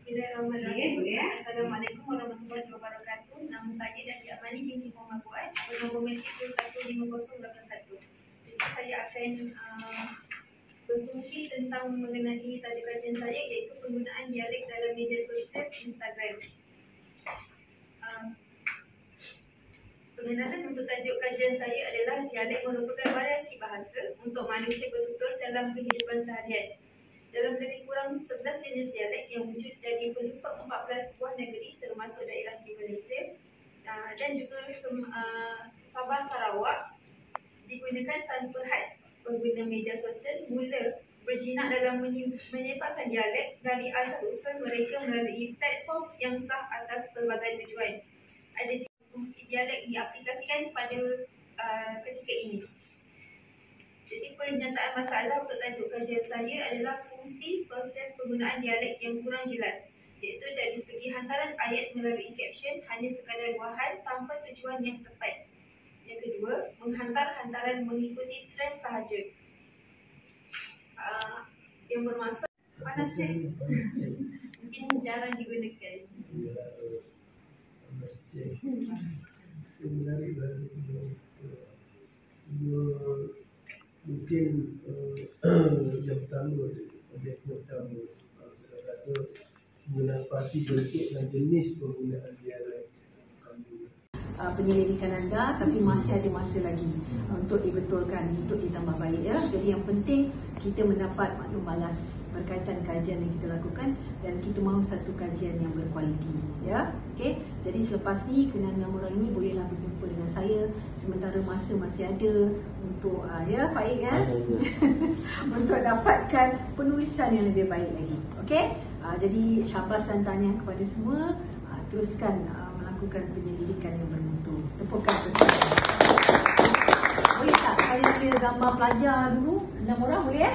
Bismillahirrahmanirrahim. Assalamualaikum warahmatullahi wabarakatuh. Nama saya Datuk Amani binti Muhammad Fuad, bernombor matrik 215081. Jadi saya akan berfungsi tentang mengenai tajuk kajian saya, iaitu penggunaan dialek dalam media sosial Instagram. Pengenalan untuk tajuk kajian saya adalah dialek merupakan variasi bahasa untuk manusia bertutur dalam kehidupan seharian. Dalam lebih kurang 11 jenis dialek yang wujud dari pelosok 14 buah negeri termasuk daerah di Malaysia dan juga Sabah Sarawak digunakan tanpa had. Pengguna media sosial mula berjinak dalam menyebarkan dialek dari asal usul mereka melalui platform yang sah atas pelbagai tujuan. Ada fungsi dialek diaplikasikan pada ketika ini. Jadi pernyataan masalah untuk tajuk kajian saya adalah fungsi sosial penggunaan dialek yang kurang jelas, iaitu dari segi hantaran ayat melalui caption hanya sekadar buahan tanpa tujuan yang tepat. Yang kedua, menghantar hantaran mengikuti trend sahaja. Yang bermaksud panas mungkin jarang digunakan. Mungkin yang pertama objektif pertama saya kata menapati bentuk dan jenis penggunaan dialek penyelidikan anda, tapi masih ada masa lagi untuk dibetulkan, untuk ditambah baik ya. Jadi yang penting kita mendapat maklum balas berkaitan kajian yang kita lakukan dan kita mahu satu kajian yang berkualiti ya. Okey. Jadi selepas ni kenal dengan orang ini bolehlah berjumpa dengan saya sementara masa masih ada untuk ya Faik ya. Untuk dapatkan penulisan yang lebih baik lagi. Okey. Jadi syabas dan tahniah kepada semua. Teruskan melakukan penyelidikan yang bermutu. Tepukan betul. Boleh tak saya ambil gambar pelajar dulu? 6 orang boleh